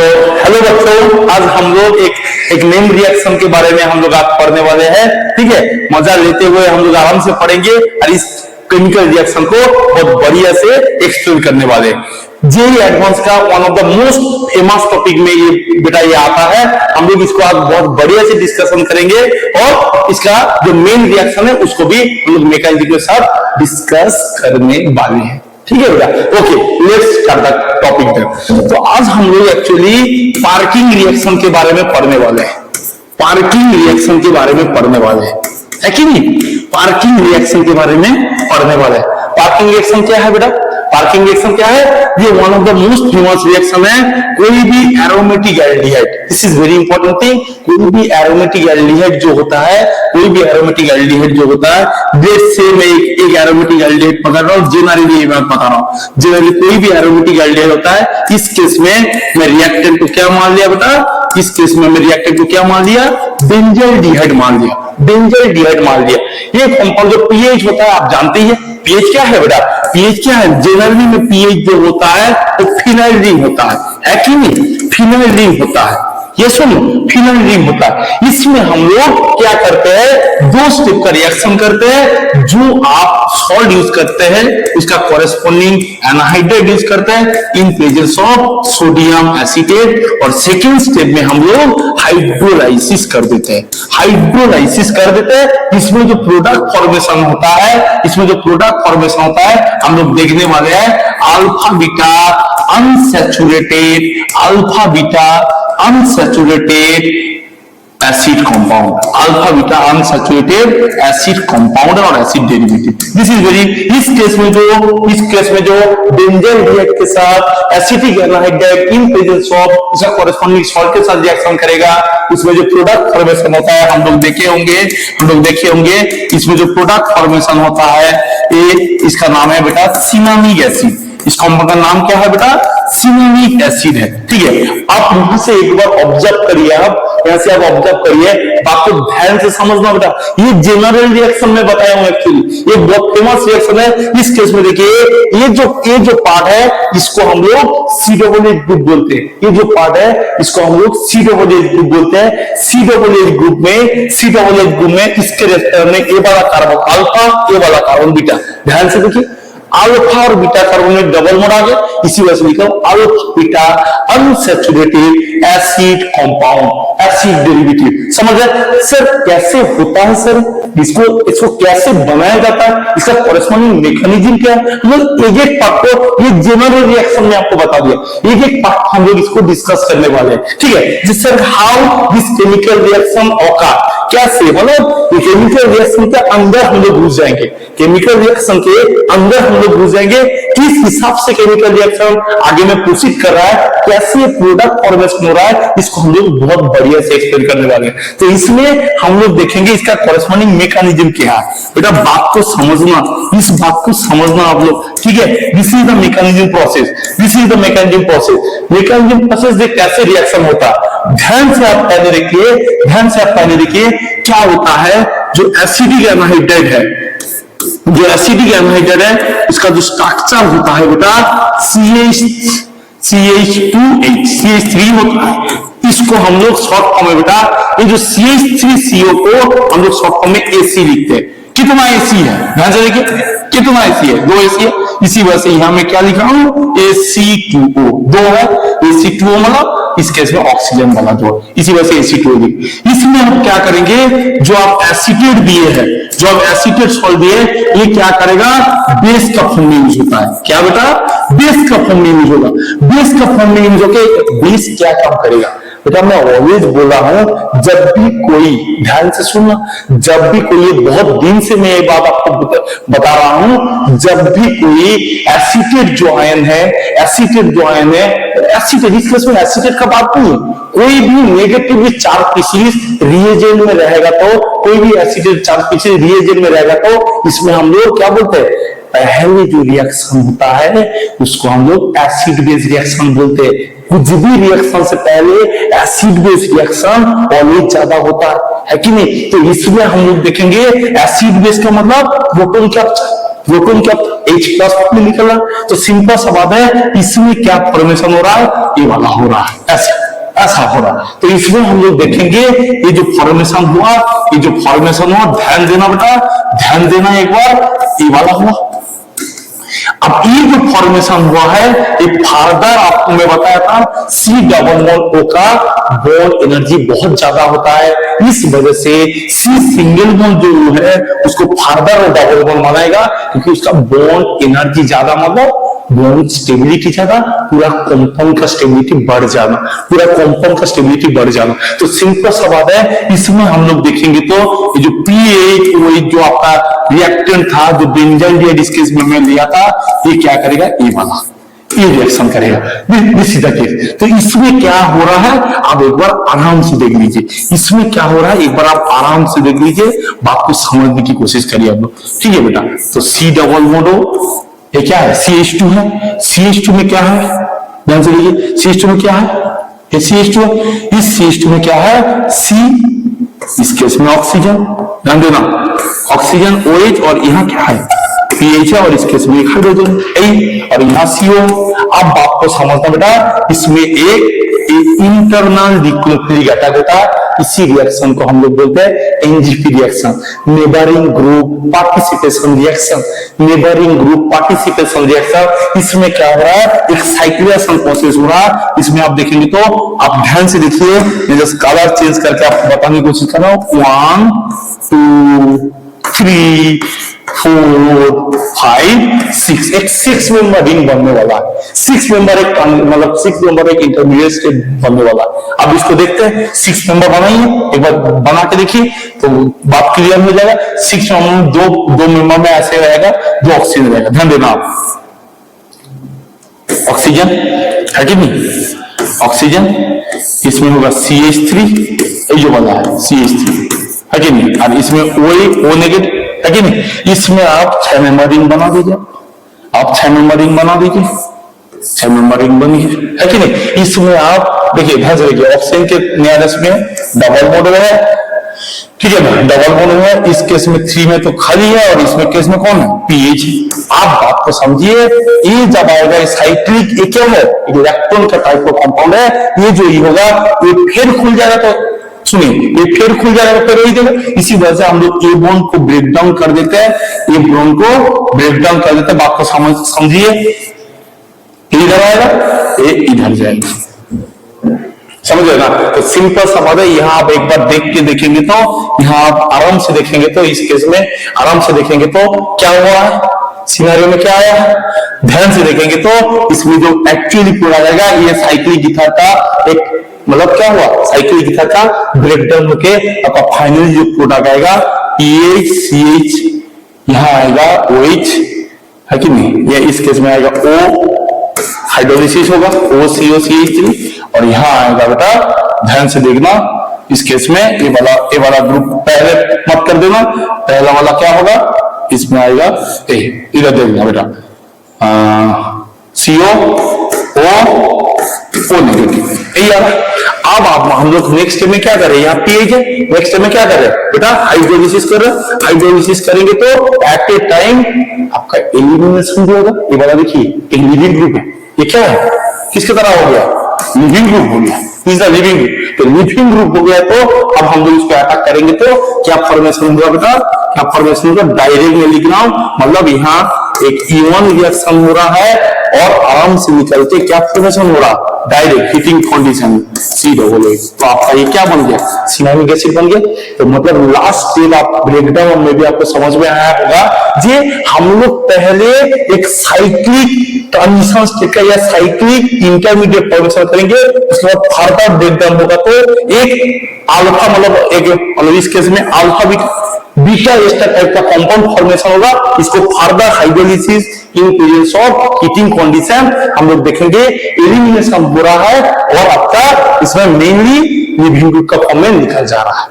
तो हेलो बच्चों, आज हम लोग एक नेम रिएक्शन के बारे में हम लोग आज पढ़ने वाले हैं। ठीक है, मजा लेते हुए हम लोग आराम से पढ़ेंगे और इस केमिकल रिएक्शन को बहुत बढ़िया से एक्सप्लेन करने वाले। जेईई एडवांस का one of the most famous topic में ये बेटा ये आता है। हम लोग इसको आज बहुत बढ़िया से डिस्कशन करेंगे और इसका जो मेन रिएक्शन है उसको भी हम लोग मैकेनिज्म के साथ डिस्कस करने वाले हैं। ठीक है बेटा, okay, let's start the topic. तो आज हम लोग एक्चुअली पार्किंग रिएक्शन के बारे में पढ़ने वाले हैं। पार्किंग रिएक्शन के बारे में पढ़ने वाले हैं, है कि नहीं? पार्किंग रिएक्शन के बारे में पढ़ने वाले हैं। पार्किंग रिएक्शन क्या है बेटा? पार्किंग रिएक्शन क्या है? ये one of the most famous reaction है। कोई भी aromatic aldehyde, this is very important thing, कोई भी एरोमेटिक एल्डिहाइड जो होता है, कोई भी एरोमेटिक एल्डिहाइड जो होता है, लेट्स से मैं एक एरोमेटिक एल्डिहाइड पकड़ रहा हूं, जनरली मैं बता रहा हूं, जनरली कोई भी एरोमेटिक एल्डिहाइड होता है, इस केस में मैं रिएक्टेंट को क्या मान लिया बेटा? इस केस में मैं रिएक्टेंट को क्या मान लिया? बेंजल्डिहाइड मान लिया, बेंजल्डिहाइड मान लिया। ये कंपाउंड जो पीएच होता है आप जानते ही हैं। पीएच क्या है बेटा? पीएच क्या है? जनरली में पीएच जो होता है वो फिनाइल रिंग होता है कि नहीं? फिनाइल रिंग होता है, ये सुनो, फिनाइल रिंग होता है। इसमें हम लोग क्या करते हैं? दो स्टेप का रिएक्शन करते हैं। जो आप सॉल्ट यूज करते हैं उसका कॉरेस्पॉन्डिंग एनहाइड्राइड यूज करते हैं इन प्रेजेंस ऑफ सोडियम एसीटेट, और सेकेंड स्टेप में हम लोग हाइड्रोलाइसिस कर देते हैं। हाइड्रोलाइसिस कर देते हैं। इसमें जो प्रोडक्ट फॉर्मेशन होता है, इसमें जो प्रोडक्ट फॉर्मेशन होता है हम लोग देखने वाले हैं alpha beta unsaturated, alpha beta unsaturated acid compound, alpha beta unsaturated acid compound और acid derivative. This is very, इस केस में जो बेंजल्डिहाइड के साथ acetic anhydride in presence of इसका कॉरेस्पॉन्डिंग सॉल्ट के साथ रिएक्शन करेगा। उसमें जो प्रोडक्ट फॉर्मेशन होता है हम लोग देखे होंगे, इसमें जो प्रोडक्ट फॉर्मेशन होता है ये इसका नाम है बेटा सिनामिक एसिड। इस कंपाउंड का नाम क्या है बेटा? सिनामिक एसिड है। ठीक है, आप यहां से एक बार ऑब्जर्व करिए, आप यहां से आप ऑब्जर्व करिए, बात को ध्यान से समझना बेटा। ये जनरल रिएक्शन में बताया हूं, एक्चुअली ये बहुत फेमस रिएक्शन है। इस केस में देखिए ये जो पार्ट है इसको हम लोग सी डबल एच ग्रुप बोलते हैं। ये जो पार्ट है इसको हम लोग सी डबल एच ग्रुप बोलते हैं। सी डबल एच ग्रुप में इसके रेस्पेक्ट में ए वाला कार्बन अल्फा, ए वाला कार्बन बीटा। ध्यान से देखिए, अल्फा और बीटा कार्बन में डबल मोड़ आ गया, इसी वजह से लिखा alpha beta unsaturated acid compound, acid derivative. समझ गए सर? कैसे होता है सर? इसको कैसे बनाया जाता है? इसका कॉरेस्पॉन्डिंग मैकेनिज्म क्या है? मतलब एक पार्ट को ये जनरल रिएक्शन में आपको बता दिया, एक पार्ट हम लोग इसको डिस्कस करने वाले हैं। ठीक है, sir how this chemical reaction occur, कैसे, मतलब केमिकल रिएक्शन के अंदर हम लोग घुस जाएंगे, केमिकल रिएक्शन के अंदर हम लोग घुस जाएंगे, किस हिसाब से केमिकल रिएक्शन आगे में प्रोसीड कर रहा है, कैसे प्रोडक्ट फॉर्मेशन हो रहा है, इसको हम लोग बहुत बढ़िया से एक्सप्लेन करने वाले हैं। तो इसमें हम लोग देखेंगे इसका कॉरेस्पॉन्डिंग मैकेनिज्म क्या है। बेटा बात को समझना, इस बात को समझना आप लोग, ठीक है? This is the mechanism process, this is the mechanism process देख कैसे रिएक्शन होता है। ध्यान से आप पहले देखिए, क्या होता है? जो एसिडिक एनहाइड्राइड है, इसका जो स्ट्रक्चर होता है बेटा CH2H3 होता है। इसको हम लोग शॉर्ट फॉर्म में बेटा, ये जो CH3CO को हम लोग शॉर्ट फॉर्म में AC लिखते हैं। कितना AC है? ध्यान से देखिए, कितना AC है? 2 AC है। इसी वजह से यहां मैं क्या लिख रहा हूं? AC2O, 2 है। AC2O मतलब इस केस में ऑक्सीजन वाला जो, इसी वजह से AC2O लिख। इसमें हम क्या करेंगे? जो आप एसीटेट दिए हैं, जो आप एसीटेट सॉल्ट दिए, ये क्या करेगा? बेस का फॉर्म में यूज होता है। क्या बेटा? बेस का फॉर्म में यूज होगा। बेस का फॉर्म में यूज होकर बेस क्या काम करेगा बेटा? मैं ऑलवेज बोला हूं, जब भी कोई, ध्यान से सुनना, जब भी कोई, बहुत दिन से मैं ये बात आपको बता रहा हूं, जब भी कोई एसीटेट जो आयन है, एसीटेट इस केस में एसीटेट का बात नहीं है, कोई भी नेगेटिवली चार्ज स्पीशीज रिएजेंट में रहेगा तो, कोई भी एसीटेट चार्ज स्पीशीज रिएजेंट में रहेगा तो इसमें हम लोग क्या बोलते हैं? पहले जो रिएक्शन होता है उसको हम लोग एसिड बेस रिएक्शन बोलते हैं। कुछ भी रिएक्शन से पहले एसिड बेस रिएक्शन ऑलवेज ज्यादा होता है कि नहीं? तो इसमें हम लोग देखेंगे एसिड बेस का मतलब प्रोटॉन कैप्चर, प्रोटॉन क्या H+ में निकला। तो सिंपल सा बात है, इसमें क्या फॉर्मेशन हो रहा है, ये वाला हो रहा है, ऐसा हो रहा है। तो इसमें हम लोग देखेंगे ये जो फॉर्मेशन हुआ, ये जो फॉर्मेशन हुआ, ध्यान देना बेटा, ध्यान देना एक बार, ये वाला हुआ। अब ये जो फॉर्मेशन हुआ है, ये फर्दर आपको मैं बताया था C⋅O का बॉन्ड एनर्जी बहुत ज्यादा होता है, इस वजह से C सिंगल बॉन्ड जो है उसको फर्दर डबल बॉन्ड बनाएगा, क्योंकि उसका बॉन्ड एनर्जी ज्यादा, मतलब बॉन्ड स्टेबिलिटी ज्यादा, पूरा कंपाउंड का स्टेबिलिटी बढ़ जाना, पूरा कंपाउंड का स्टेबिलिटी बढ़ जाना। तो सिंपल सा बात है, इसमें हम लोग देखेंगे तो ये जो PH जो आपका रिएक्टेंट था, जो बेंजाइल डिस्केस में मैं लिया था, ये क्या करेगा, ये वाला ये रिएक्शन करेगा, दिस इज द केस। तो इसमें क्या हो रहा है, आप एक बार आराम से देख लीजिए, इसमें क्या हो रहा है, एक बार आप आराम से देख लीजिए, बात को समझने की कोशिश करिए आप लोग, ठीक है बेटा। तो C⋅O ये क्या है, CH2 है। CH2 में क्या है, ध्यान से लीजिए, CH2 में क्या है, ये CH2 है। इस CH2 में क्या है, C, इस केस में ऑक्सीजन, ध्यान देना, ऑक्सीजन OH, और यहाँ क्या है, PH है, और इस केस में एक हाइड्रोजन A, और यहाँ CO। अब बात को समझना बेटा, इसमें एक इंटरनल न्यूक्लियोफिलिक अटैक होता है, इसी रिएक्शन को हम लोग बोलते हैं NGP reaction, neighbouring group participation reaction, neighbouring group participation reaction. इसमें क्या हो रहा है, एक साइक्लेशन प्रोसेस हो रहा है। इसमें आप देखेंगे तो आप ध्यान से देखिए, मैं जस्ट कलर चेंज करके आपको बताने की कोशिश कर रहा हूं। 1 2 3 4 5 6, एक 6 मेंबर रिंग बनने वाला है, 6 मेंबर एक, मतलब 6 मेंबर एक इंटरमीडिएट स्टेट बनने वाला है। अब इसको देखते हैं, 6 मेंबर बनाइए, एक बार बना के देखिए तो बात क्लियर हो जाएगा। 6 मेंबर, दो मेंबर में ऐसे रहेगा, 2 ऑक्सीजन रहेगा, ध्यान देना आप, ऑक्सीजन है कि नहीं, ऑक्सीजन, इसमें होगा CH3, ये जो वाला है CH3 है कि नहीं, और इसमें O नेगेटिव है कि नहीं। इसमें आप 6 मेंबर रिंग बना दीजिए, आप 6 मेंबर रिंग बना दीजिए, 6 मेंबर रिंग बनी है कि नहीं। इसमें आप देखिए, ध्यान से देखिए, ऑक्सीजन के नियरेस्ट में डबल बॉन्ड है, ठीक है ना, डबल बॉन्ड है। इस केस में 3 में तो खाली है, और इसमें केस में कौन है, PH। आप बात को समझिए, ये जब आएगा साइक्लिक, ये क्या है, इलेक्ट्रॉन का टाइप का कंपाउंड है, ये जो ये होगा, ये फिर खुल जाएगा, तो सुनिए, ये फिर खुल जाएगा, फिर वही देगा। इसी वजह से हम लोग ए बॉन्ड को ब्रेक डाउन कर देते हैं, ए बॉन्ड को ब्रेक डाउन कर देते हैं। बात को समझिए, इधर आएगा, ये इधर जाएगा, समझ गए ना। तो सिंपल सा बात है, यहाँ आप एक बार देख के देखेंगे तो, यहाँ आप आराम से देखेंगे तो, इस केस में आराम से देखेंगे तो क्या हुआ है, सिनेरियो में क्या आया है, ध्यान से देखेंगे तो इसमें जो एक्चुअली पूरा जाएगा, ये साइक्लिक ईथर का एक, मतलब क्या हुआ, साइक्लिक ईथर का ब्रेकडाउन होके आपका फाइनली जो प्रोडक्ट आएगा PH CH, यहाँ आएगा OH है कि नहीं, ये इस केस में आएगा O, हाइड्रोलिसिस होगा OCO-CH3, और यहाँ आएगा बेटा, ध्यान से देखना, इस केस में ये वाला ग्रुप पहले मत कर देना, पहला वाला क्या होगा, इसमें आएगा ए, इधर देखना बेटा, CO नेगेटिव, अब आप हम लोग नेक्स्ट स्टेप में क्या करें, यहाँ PH है, नेक्स्ट स्टेप में क्या करें बेटा, हाइड्रोलिसिस कर रहे हैं। हाइड्रोलिसिस करेंगे तो एट ए टाइम आपका एलिमिनेशन जो होगा, ये वाला देखिए, एक लिविंग ग्रुप है, ये क्या है, किसके तरह हो गया, लिविंग ग्रुप हो गया, लिविंग ग्रुप। तो लिविंग ग्रुप हो गया, तो अब हम लोग इसको अटैक करेंगे तो क्या फॉर्मेशन होगा बेटा, क्या फॉर्मेशन होगा, डायरेक्ट में लिख रहा हूं, मतलब यहाँ एक E1 रिएक्शन हो रहा है, और आराम से निकल के क्या फॉर्मेशन हो रहा, डायरेक्ट हीटिंग कंडीशन C⋅O। तो आपका ये क्या बन गया, सिनामिक एसिड बन गया। तो मतलब लास्ट स्टेप आप ब्रेकडाउन में भी आपको समझ में आया होगा, जे हम लोग पहले एक साइक्लिक ट्रांजिशन स्टेट का या साइक्लिक इंटरमीडिएट फॉर्मेशन करेंगे, उसके बाद फर्दर ब्रेकडाउन होगा तो एक अल्फा, मतलब इस केस में अल्फा बीटा एस्टर टाइप का कंपाउंड फॉर्मेशन होगा। इसको further hydrolysis in presence of heating condition हम लोग देखेंगे, एलिमिनेशन हो रहा है, और आपका इसमें मेनली लिविंग ग्रुप का फॉर्म में निकल जा रहा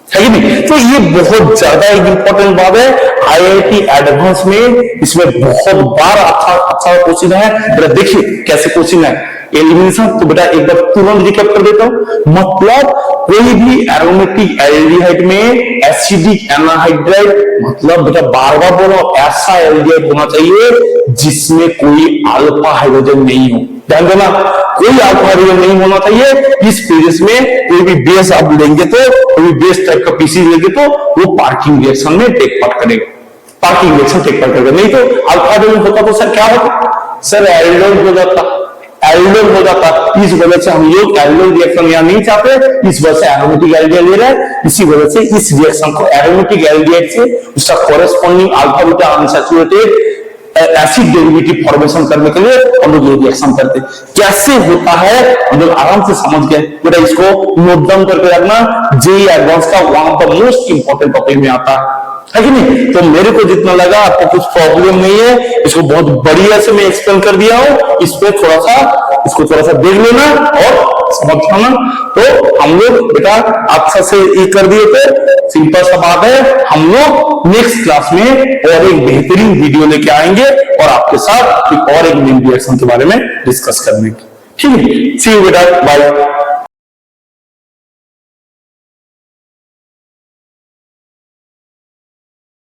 है कि नहीं। तो ये बहुत ज्यादा एक इंपॉर्टेंट बात है, IIT एडवांस में इसमें बहुत बार अच्छा क्वेश्चन है। देखिए कैसे क्वेश्चन है, एलिमिनेशन। तो बेटा एक बार तुरंत रिकैप कर देता हूं, मतलब कोई भी एरोमेटिक एल्डिहाइड में एसिडिक एनाहाइड्राइड, मतलब बेटा बार बार बोलो, ऐसा एल्डिहाइड होना चाहिए जिसमें कोई अल्फा हाइड्रोजन नहीं हो। ध्यान देना, कोई अल्फा हाइड्रोजन नहीं होना चाहिए। इस पेरिस में कोई भी बेस आप लेंगे तो, कोई भी बेस टाइप का पीसी लेंगे तो वो पार्किंग रिएक्शन में टेक पार्ट करेगा, पार्किंग रिएक्शन टेक पार्ट करेगा। नहीं तो अल्फा हाइड्रोजन होता तो सर क्या होता, सर एल्डोन हो जाता, एल्डोन हो जाता। इस वजह से हम लोग एल्डोन रिएक्शन यहां नहीं चाहते, इस वजह से एरोमेटिक एल्डिहाइड ले रहे हैं। इसी वजह से इस रिएक्शन को एरोमेटिक एल्डिहाइड से उसका corresponding alpha beta unsaturated acid derivative formation करने के लिए हम लोग ये रिएक्शन करते हैं। कैसे होता है हम लोग आराम से समझ गए, बेटा इसको नोट डाउन करके रखना, जेईई एडवांस का one of the most important topic में आता है कि नहीं। तो मेरे को जितना लगा आपको कुछ प्रॉब्लम नहीं है, इसको बहुत बढ़िया से मैं एक्सप्लेन कर दिया हूं, इसको थोड़ा सा देख लेना और समझ पाना। तो हम लोग बेटा अच्छा से ये कर दिए थे, सिंपल सा बात है। हम लोग नेक्स्ट क्लास में और एक बेहतरीन वीडियो लेके आएंगे और आपके साथ और एक मेन रिएक्शन के बारे में डिस्कस करने की, ठीक है। सी यू बेटा, बाय।